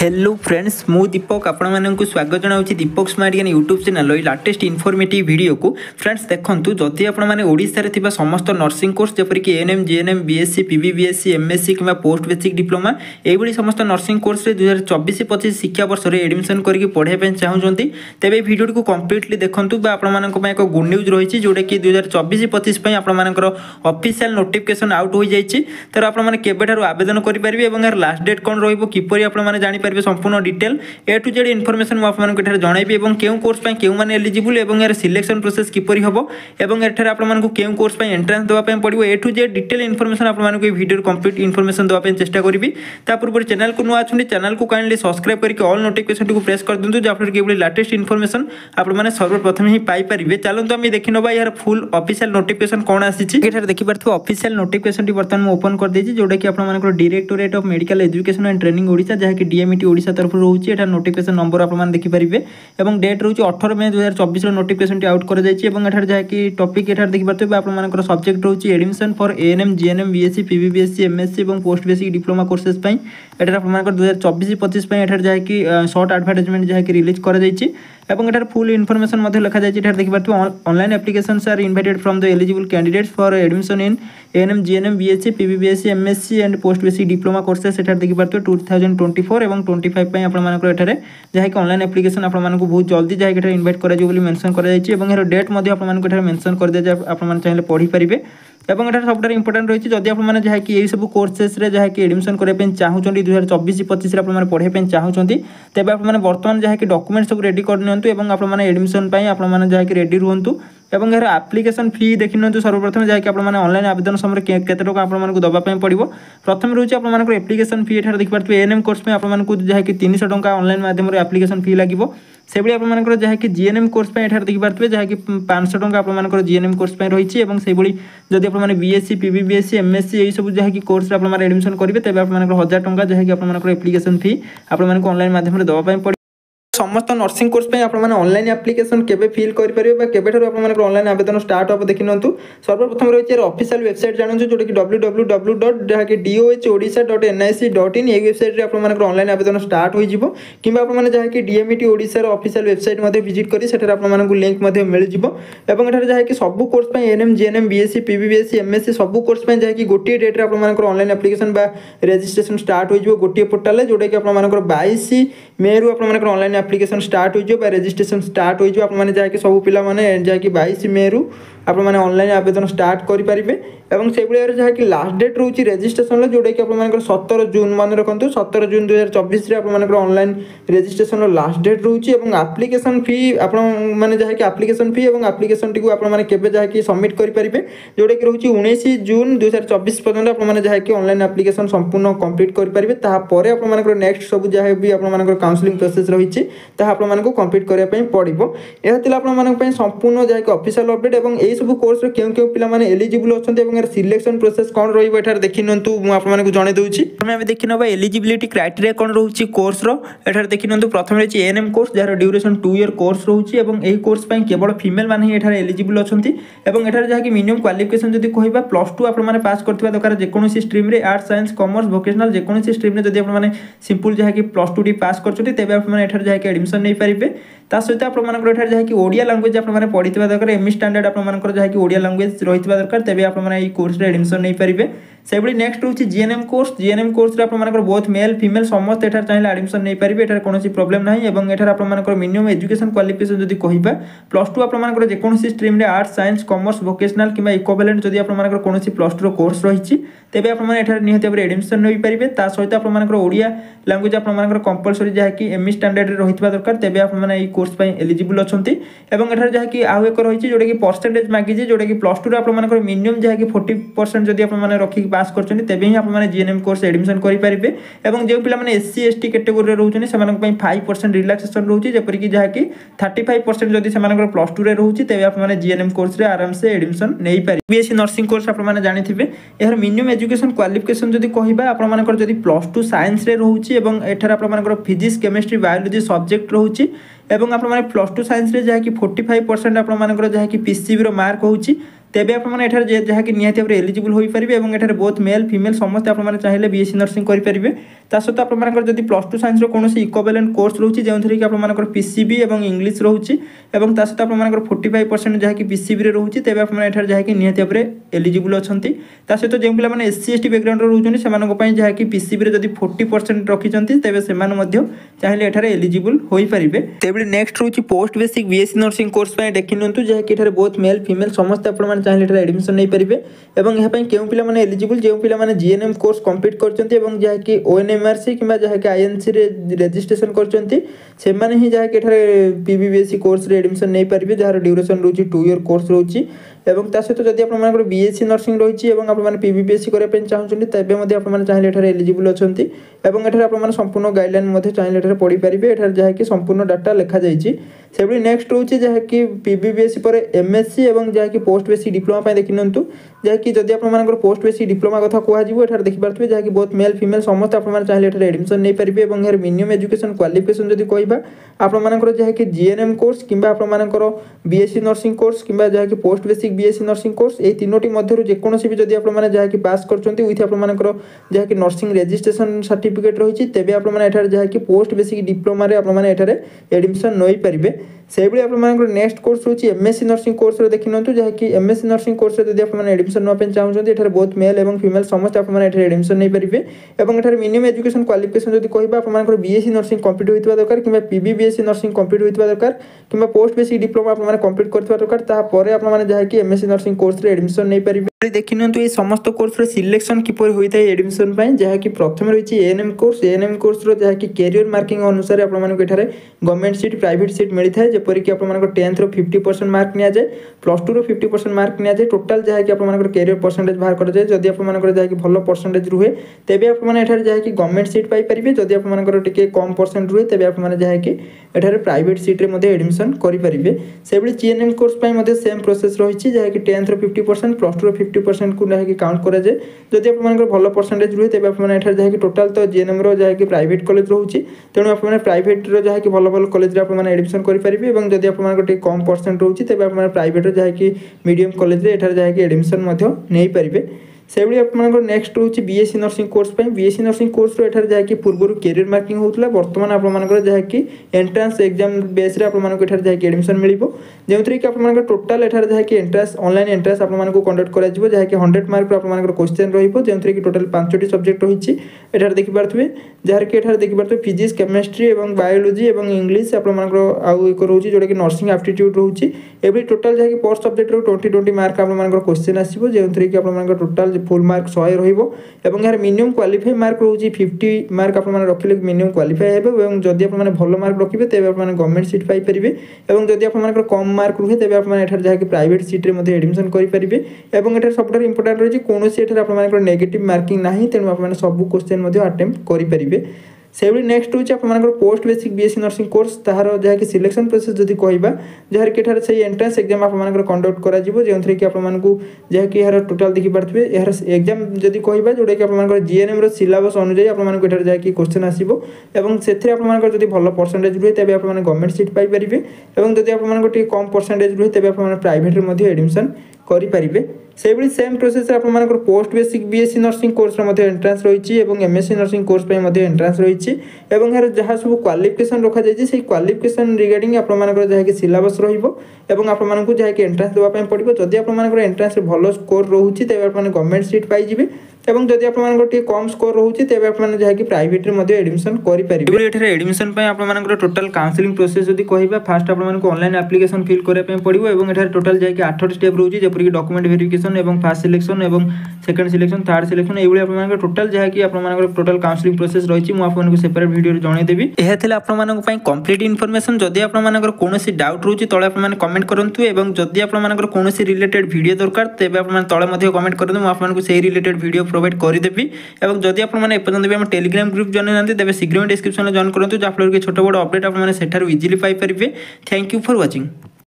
Hello friends मु दीपक आपण मानक स्वागत जनाऊँ दीपक स्मार्ट ज्ञान YouTube channel latest informative video को फ्रेंड्स देखंतु जदि आपण माने ओडिसा रे थिबा समस्त नर्सिंग कोर्स जेपरि कि ANM GNM BSc PBBSc MSc किबा पोस्ट बेसिक डिप्लोमा एभली समस्त नर्सिंग कोर्स रे 2024-25 शिक्षा वर्ष रे एडमिशन करके पढ़े पे चाहउछंती तेबे वीडियो को कंप्लीटली देखंतु बा आपण मानक पय एक गुड न्यूज रहिछि जोडे कि 2024-25 पय आपण मानकर ऑफिशियल नोटिफिकेशन आउट हो जाइछि तर आपण माने केबेठारु आवेदन करि परिबे एवं यार लास्ट डेट कोन रहिबो किपरि आपण माने जानि परिबे संपूर्ण detail A to Z information मु आपन को जनइबी एवं केउ कोर्स पय केउ माने एलिजिबल एवं यार सिलेक्शन प्रोसेस किपरि हबो एवं एठार आपन मानकु केउ कोर्स पय एंट्रेंस देबा पय पड़िबो ए टू जेड डिटेल इनफॉरमेशन आपन मानकु वीडियो कंप्लीट इनफॉरमेशन देबा पय चेष्टा करिवि ता पूर्व चैनल को नुआ अछुनी चैनल को काइंडली सब्सक्राइब करके ऑल नोटिफिकेशन को प्रेस कर दिंतु जाफर के बड़ी लेटेस्ट इनफॉरमेशन आपन माने सर्वप्रथम ही पाई परिबे चलंतु हम देखि नबा यार फुल ऑफिशियल नोटिफिकेशन कोन आसीछि एठार देखि परथु ऑफिशियल नोटिफिकेशन टी बर्तन मु ओपन कर देछि जोडा कि आपन मानकर directorate of medical education and training Odisha जहा कि डीएमईटी ओडिसा तरफ रहउछि एठार नोटिफिकेशन नंबर आप देखि परिबे एवं डेट रहउछि 18 मई 2024 रो नोटिफिकेशन टी आउट कर जाइछि एवं एठार जहा कि टॉपिक एठार देखि परथु आपन मानकर सब्जेक्ट रहउछि admission for ANM GNM BSc PBBSc MSc एवं पोस्ट बेसिक डिप्लोमा कोर्सेस पय एठार आपन मानकर 2024-25 पय एठार जहा कि शॉर्ट एडवर्टाइजमेंट जहा कि रिलीज कर जाइछि एवं एठार फुल इनफॉरमेशन मध्ये लिखा जाइछि एठार देखि परथु online applications are invited from the eligible candidates for admission in ANM GNM BSc PBBSc MSc and post basic diploma courses एठार देखि परथु 2024 एवं 25 पय आपन मानकर एठारे जहा कि ऑनलाइन एप्लीकेशन आपन मानकु बहुत जल्दी जहा कि एठारे इनवाइट करा जो बोली मेंशन करा जाइछि एवं एरो डेट मध्ये आपन मानकु एठारे मेंशन कर दे जे आपन मान चाहिले पढी परिबे एवं एठार सबटा इंपोर्टेंट रहिछि जदि आपन माने जहा कि एई सब कोर्सेस रे जहा कि एडमिशन करे पे चाहउछंती 2024-25 रे आपन माने पढे पे चाहउछंती तेबे आपन माने वर्तमान जहा कि डॉक्यूमेंट सब रेडी कर नियंतु एवं आपन माने एडमिशन पय आपन माने जहा कि रेडी रहंतु एवं यार एप्लीकेशन फी देखि नियंतु सर्वप्रथम जहा कि आपन माने ऑनलाइन आवेदन समय केते टका आपन माने को दबा पय पड़िबो प्रथम रहउछि आपन माने को एप्लीकेशन फी एठार देखि परथु एएनएम कोर्स पे आपन माने को जहा कि 300 टका ऑनलाइन माध्यम रे एप्लीकेशन फी लागिबो सेबडी आपन मानकर जहा कि जीएनएम कोर्स पे एठार देखि परथु जहा कि 500 टका आपन मानकर जीएनएम कोर्स पे रहिछि एवं सेबडी जदि आपन माने बीएससी पीवीबीएससी एमएससी एई सब जहा कि कोर्स रे आपन माने एडमिशन करिवे तबे आपन मानकर 1000 टका जहा कि आपन मानकर एप्लीकेशन फी आपन मानकर ऑनलाइन माध्यम रे दबा पय पड़ि समस्त नर्सिंग कोर्स पे आपण माने ऑनलाइन एप्लीकेशन केबे फिल करि परिबे बा केबे ठरो आपण माने ऑनलाइन आवेदन स्टार्ट हो देखि नंतु सर्वप्रथम रहिछि ऑफिशियल वेबसाइट जानछु जोटा कि www.dohodisha.nic.in ए वेबसाइट रे आपण माने ऑनलाइन आवेदन स्टार्ट होई जिवो किबा आपण माने जहा कि डीएमईटी ओडिसा रो ऑफिशियल वेबसाइट मध्ये विजिट करी सेठर आपण माने को लिंक मध्ये मिल जिवो एवं एठार जहा कि सब कोर्स पे ANM GNM BSc PBBSc MSc सब कोर्स पे जहा कि गोटी डेट रे आपण माने ऑनलाइन एप्लीकेशन बा रजिस्ट्रेशन स्टार्ट होई जिवो गोटी पोर्टल रे जोटा कि आपण माने 22 मई रु आपण माने ऑनलाइन एप्लीकेशन स्टार्ट हो बा रजिस्ट्रेशन स्टार्ट हो आप जहाँकि सब पिला माने जहाँकि 22 मई रु आप ऑनलाइन आवेदन स्टार्ट करें एवं से भाई जहाँकि लास्ट डेट रोचे रजिस्ट्रेशन जोटा कि आप 17 जून मन रखु 17 जून 2024 आप ऑनलाइन रजिस्ट्रेशन लास्ट डेट रोचे एप्लीकेशन फी आप जहाँकि एप्लीकेशन फी और एप्लीकेशन टी आपके जहाँकि सबमिट करेंगे जोटा कि रोचे 19 जून 2024 पर्यटन आप जहाँकि ऑनलाइन एप्लीकेशन संपूर्ण कंप्लीट करेंगे तापर आप नेक्स्ट सब जहाँ भी आप काउंसलिंग प्रोसेस रही आपको कंप्लीट करने पड़ो यह संपूर्ण जहाँकि ऑफिशियल अपडेट और यही सब कोर्स क्यों क्यों पिला माने एलिजिबल अच्छा सिलेक्शन प्रोसेस कौन रही देखी नु मुझे जन दूसरी आम देखी ना एलिजिबिलिटी क्राइटेरिया कौन रोचे कोर्स एठार देखी नु प्रथम रही ANM course jar duration 2 year course रोचे यही कोर्स केवल फीमेल मैंने ही एठार एलिजिबल अच्छा एठार जहाँकि मिनिमम क्वालिफिकेशन जब कह +2 आप पास करथिबा दरकार जेकोसी स्ट्रीम रे आर्ट्स साइंस कॉमर्स वोकेशनल जेकोसी स्ट्रीम रे जदि आप सिंपल जहाँकि +2 टी पास करछथि तेबे आप एठार जहाँकि एडमिशन नहीं पारिबे ता सहित आपनकर एठार जहाँकि ओडिया लैंग्वेज आपन पढ़िथिबा दरकार एमई स्टैंडर्ड आपनकर जहाँकि ओडिया लैंग्वेज रहिथिबा दरकार तेबे आपन एई कोर्स रे एडमिशन नहीं पारिबे सेबडी नेक्स्ट रोची जीएनएम कोर्स रे आपनकर बोथ मेल फीमेल समस्त एठार चाहिले एडमिशन नहीं पारिबे एठार कोनोसी प्रॉब्लम नाही एवं एठार आपनकर मिनिमम एजुकेशन क्वालिफिकेशन जदि कहिबा +2 आपनकर जेकोसी स्ट्रीम रे आर्ट्स साइंस कॉमर्स वोकेशनल किबा इक्विवेलेंट जदि आपनकर कोनोसी +2 रो कोर्स रहिछि तेबे आपन एठार निहत भाबरे एडमिशन नहीं पारिबे ता सहित आपनकर ओडिया लैंग्वेज आपनकर कंपलसरी जहाँकि एमई स्टैंडर्ड रे रहितबा दरकार तेबे आपन एई कोर्स पय एलिजिबल अछंती एवं एठार जहाँकि आउ एक रहिछि जोटा कि परसेंटेज मागी जे जोटा कि +2 रे आपनकर मिनिमम जहाँकि 40% जदि आपन रखि पास करछन्ती तेबे ही आपन जीएनएम कोर्स एडमिशन करि परिबे एवं जे पिला माने एससी एसटी कैटेगरी रे रहउछनी सेमानक पय 5% रिलैक्सेशन रहउछि जेपरि कि जहाँकि 35% जदि सेमानकर +2 रे रहउछि तेबे आपन जीएनएम कोर्स रे आराम से एडमिशन नै पारि बीएससी नर्सिंग कोर्स आपन जानिथिबे एहर मिनिमम एजुकेशन क्वालिफिकेशन जदि कहिबा आपन जदि +2 साइंस रे रहउछि एवं एठार आपन फिजिक्स केमिस्ट्री बायोलॉजी सब्जेक्ट रहउछि एवं आप +2 साइंस रे जहाँकि 45% आप जहाँकि पीसीबी रो मार्क होउछि तेबे आपने एठार जहाँकि निहाती भाव एलिजिबल हो पारे और एठार बोथ मेल फीमेल समस्त आपने चाहिए बीएससी नर्सिंग करेंगे। ता सहित आपंकर जब प्लस टू साइंस कौन इक्विवेलेंट कोर्स रोचे जो कि आपंकर पीसीबी और इंग्लीश रोचे और ता सहित आपंकर 45% जहाँकि पीसीबी रोचे तेज आपने जहाँकि निहाती भाव एलिजिबल अच्छा ता सहित जो पे एससी एसटी बैकग्राउंड रोचे से जहाँकि पीसीबी जब 40% रखिंट तेज से चाहिए एठार एलिजिबल हो पारे। तेबे नेक्स्ट रोचे post basic BSc nursing course देखी निंतु जहाँकि बोथ मेल फीमेल समस्त आपने चाहिए एडमिशन नहीं पारे और यहाँ क्यों पे एलिजिबल जो पे जीएनएम कोर्स कंप्लीट कर जहाँकि ओएनएमआरसी कि जहाँकि आईएनसी रेजिस्ट्रेशन कर ही जहाँकि पीवीबीएससी कोर्स एडमिशन नहीं पारे जार ड्यूरेशन रोचे 2 ईयर कोर्स रोचे और ता सहित जब आप बीएससी नर्सिंग रही है पीवीबीएससी करने चाहते तेज आप चाहिए एलिजिबल अच्छा और आप संपूर्ण गाइडलाइन चाहिए पढ़ी पारे एठार जहाँकि संपूर्ण डाटा लिखा जाइए। से नेक्स्ट रोचे जहाँकि पीवीबीएससी पर एमएससी और जहाँकि पोस्ट बेसिक डिप्लोमा देखी निंतु जहाँकि जब आप पोस्ट बेसिक डिप्लोमा कथा कहुए देखिपे जहाँकि बहुत मेल फीमेल समस्त आप चाहिए एडमिशन नहीं पारे और यार मिनिमम एजुकेशन क्वालिफिकेशन जब कह आपर जहाँकि जीएनएम कोर्स कि आपर बीएससी नर्सिंग कोर्स कि जहाँकि post basic BSc nursing course ये तीनोटी मध्य जेकोसी भी जब आप जहाँकि पास कर विथ आपर जहाँकि नर्सिंग रेजिस्ट्रेशन सर्टिफिकेट रही तेज आप जहाँकि पोस्ट बेसिक डिप्लोमा एडमिशन नहीं पारे। से आप नेक्स्ट कोर्स होची एमएससी नर्सिंग कोर्स देखी निंतु जहाँकि एमएससी नर्सिंग कोर्स जब आप एडमिशन नापी चाहते बहुत मेल और फीमेल समस्त आप एडमिशन नहीं पारे और एठार मिनिमम एजुकेशन क्वालिफिकेशन जब कह आप बीएससी नर्सिंग कंप्लीट होता दरकार कि पीवीबीएससी नर्सिंग कंप्लीट होता दरकार कि पोस्ट बेसिक डिप्लोमा आप कंप्लीट करता दरकार तापर आप जहाँकि एमएससी नर्सिंग कोर्स एडमिशन नहीं पारे। देखी निंतु ये समस्त कोर्स सिलेक्शन किपर होता है एडमिशन जहाँकि प्रथम रही एएनएम कोर्स जहाँकि कैरियर मार्किंग अनुसार आपको गवर्नमेंट सीट प्राइवेट सीट मिलता है जपरिक आप 10th 50% मार्क नि जाए प्लस 2 50% मार्क नि जाए टोटाल जहाँकि आप कैरियर परसेंटेज बाहर कर जाए जदि आपंकर जहाँकि भल परसेंटेज रुहे तेज आपने जहाँकि गवर्नमेंट सीट पाइपर जदि आपंकर टिके कम परसेंट रुहे तेज आपने जहाँकि प्राइवेट सीट्रे एडमिशन करेंगे। से जीएनएम कोर्स सेम प्रोसेस रही जहाँकि 10th 50% प्लस 2 50% को जहाँकि काउंट कराए जदि आपंकर भल परसेंटेज रुहे तेज आपने जहाँकि टोटाल तो जीएनएम जहाँकि प्राइवेट कॉलेज रोचे तेणु आपने प्राइवेट जहाँकि भल भल कॉलेज आपने एडमिशन करेंगे और जदि आपंकर कम परसेंट रोचे तेज आप प्राइवेट जहाँकि मीडियम कॉलेज जहाँकि एडमिशन नहीं पारे। से आप नेक्स्ट रोचे BSc nursing course BSc nursing course एठार जहाँकि पूर्व कैरियर मार्किंग होता बर्तमान आपर जहाँकि एंट्रांस एग्जाम बेस आपको जहाँकि एडमिशन मिल जो कि आप टोटाल एठार जहाँकि एंट्रांस ऑनलाइन एंट्रांस आपको कंडक्ट कर जहाँकि 100 मार्क आपको क्वेश्चन रही टोटाल 5टी सब्जेक्ट रही एठार देखिपे जार कि देखिपे फिजिक्स केमिस्ट्री और बायोलोजी और इंग्लीश आउ एक रोचे जोटा कि नर्सिंग एप्टीट्यूड रोचे एवरी टोटाल जहाँकि पर सब्जेक्ट 20 मार्क आप क्वेश्चन आसो जो कि आप टोटाल फुल मार्क 100 रही यार मिनिमम क्वालिफाई मार्क रोचे 50 मार्क आप रखिले मिनिमम क्वालिफाई है और जदि आप भल मार्क रखिए तेज आप गवर्नमेंट सीट पाइपर और जदि आप कम मार्क रुहे तेज आप जहाँकि प्राइवेट सीट्रे एडमिशन करेंगे और एठार सब इंपोर्टाट रही कौन आप नेगेटिव मार्किंग ना तेणु आप सब क्वेश्चन अटेम्प्ट करेंगे। से नेक्स्ट रोचे आप post basic BSc nursing course तार जहाँकि सिलेक्शन प्रोसेस जब कह जार कि से एंट्रांस एग्जाम आप कंडक्ट कर जो कि आपको जहाँकि यार टोटाल देखिपे यार एग्जाम जब कह जोटा कि आप जीएनएम सिलेबस अनुଯାयी आपको जहाँकि क्वेश्चन आसो से जब भल परसेंटेज रुहे तेज आप गवर्नमेंट सीट पाइपर और जब आपको कम परसेंटेज रुहे तेज आप प्राइवेट एडमिशन करेंगे। से सेम प्रोसेस आप post basic BSc nursing course entrance रही एमएससी नर्सिंग कोर्स एंट्रांस रही यार जहाँ सब क्वालिफिकेशन रखा जाए से क्वालिफिकेशन रिगार्डिंग आपंकर जहाँकि सिलेबस आपको जहाँकि एंट्रांस देवाई पड़ो जदि आप एंट्रांस भल स्कोर रोचे तेज आप गवर्नमेंट सीट पाइबे और जदि आपको कम स्कोर रोचे तेज आप जहाँकि प्राइवेट एडमिशन करेंगे। एडमिशन आप टोटाल काउंसलिंग प्रोसेस जब कह फास्ट आपको ऑनलाइन एप्लिकेशन फिल करने पड़ो और टोटाल जहाँकि 8 स्टेप रोचे जपरिक डॉक्यूमेंट वेरिफिकेशन और फास्ट सिलेक्शन और सेकंड सिलेक्शन थर्ड सिलेक्शन ये टोटाल जहाँकि टोटाल काउंसलिंग प्रोसेस रही आपको सेपरेट वीडियो जनईदेवी। यह आपको कंप्लीट इनफॉरमेशन जदि आपको कौन डाउट रोचे तले आप कमेंट करूँ और जदि आपको कौन रिलेटेड वीडियो दरकार तेज आप तले कमेंट करूँ आपको से रिलेटेड वीडियो प्रोवाइड करदेवी और जदि आपपर्यंत भी टेलीग्राम ग्रुप जन ना तेज शीघ्र डिस्क्रिप्शन जॉइन करूँ जहाँफल कि छोट बड़ अपडेट आप easily Piper. Thank you for watching.